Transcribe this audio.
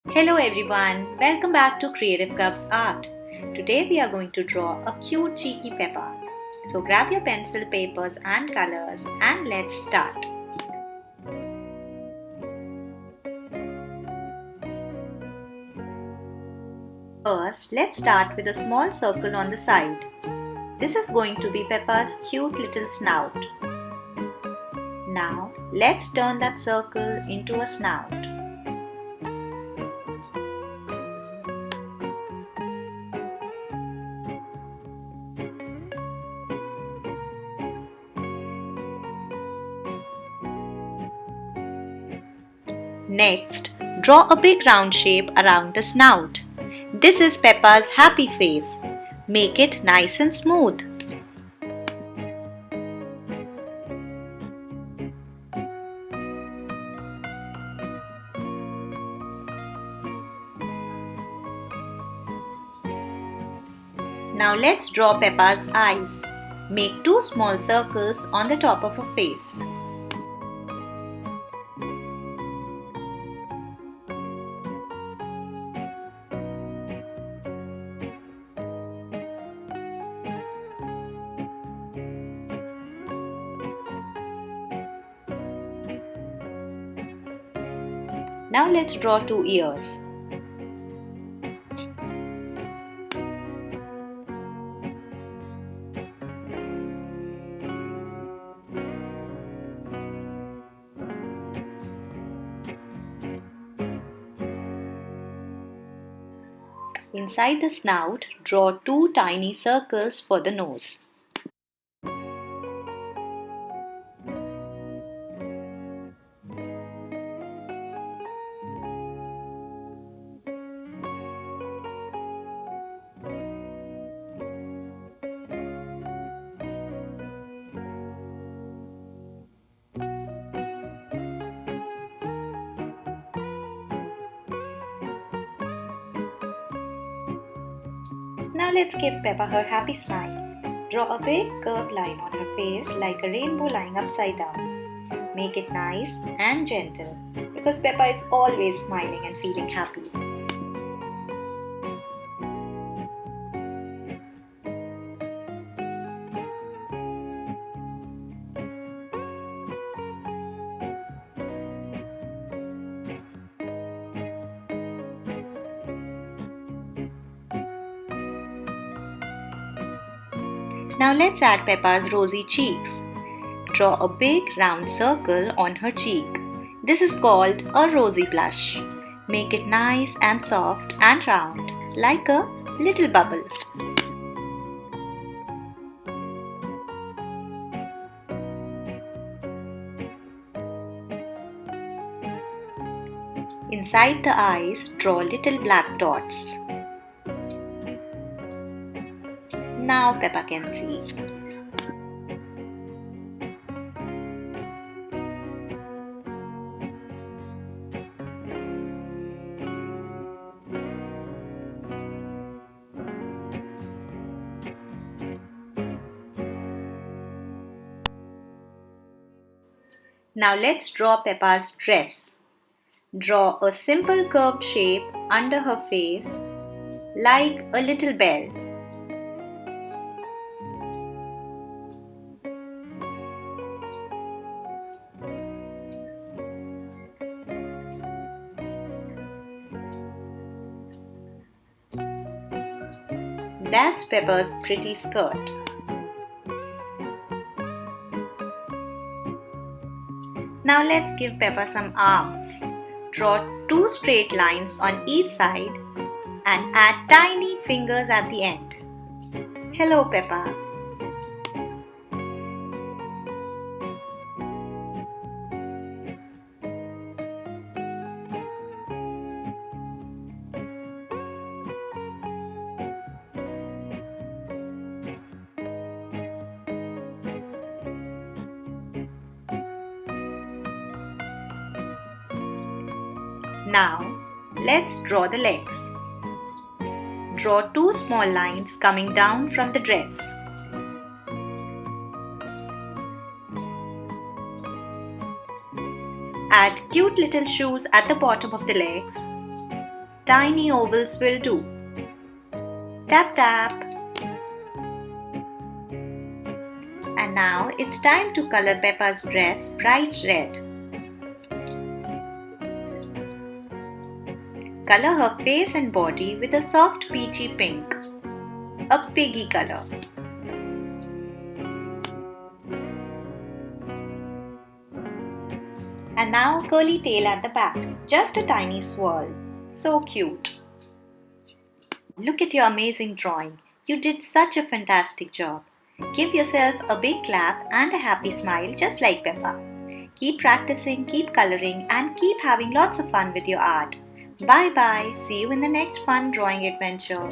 Hello everyone, welcome back to Creative Cups Art. Today we are going to draw a cute cheeky Peppa. So grab your pencil, papers and colors and let's start. First, let's start with a small circle on the side. This is going to be Peppa's cute little snout. Now, let's turn that circle into a snout. Next, draw a big round shape around the snout. This is Peppa's happy face. Make it nice and smooth. Now let's draw Peppa's eyes. Make two small circles on the top of her face. Now let's draw two ears. Inside the snout, draw two tiny circles for the nose. Now let's give Peppa her happy smile. Draw a big curved line on her face like a rainbow lying upside down. Make it nice and gentle because Peppa is always smiling and feeling happy. Now let's add Peppa's rosy cheeks. Draw a big round circle on her cheek. This is called a rosy blush. Make it nice and soft and round, like a little bubble. Inside the eyes, draw little black dots. Now Peppa can see. Now let's draw Peppa's dress. Draw a simple curved shape under her face like a little bell. That's Peppa's pretty skirt. Now let's give Peppa some arms. Draw two straight lines on each side and add tiny fingers at the end. Hello Peppa. Now, let's draw the legs. Draw two small lines coming down from the dress. Add cute little shoes at the bottom of the legs Tiny ovals will do. Tap tap. And now it's time to color Peppa's dress bright red. Color her face and body with a soft peachy pink, a piggy color. And now curly tail at the back, just a tiny swirl. So cute. Look at your amazing drawing. You did such a fantastic job. Give yourself a big clap and a happy smile just like Peppa. Keep practicing, keep coloring and keep having lots of fun with your art. Bye bye. See you in the next fun drawing adventure.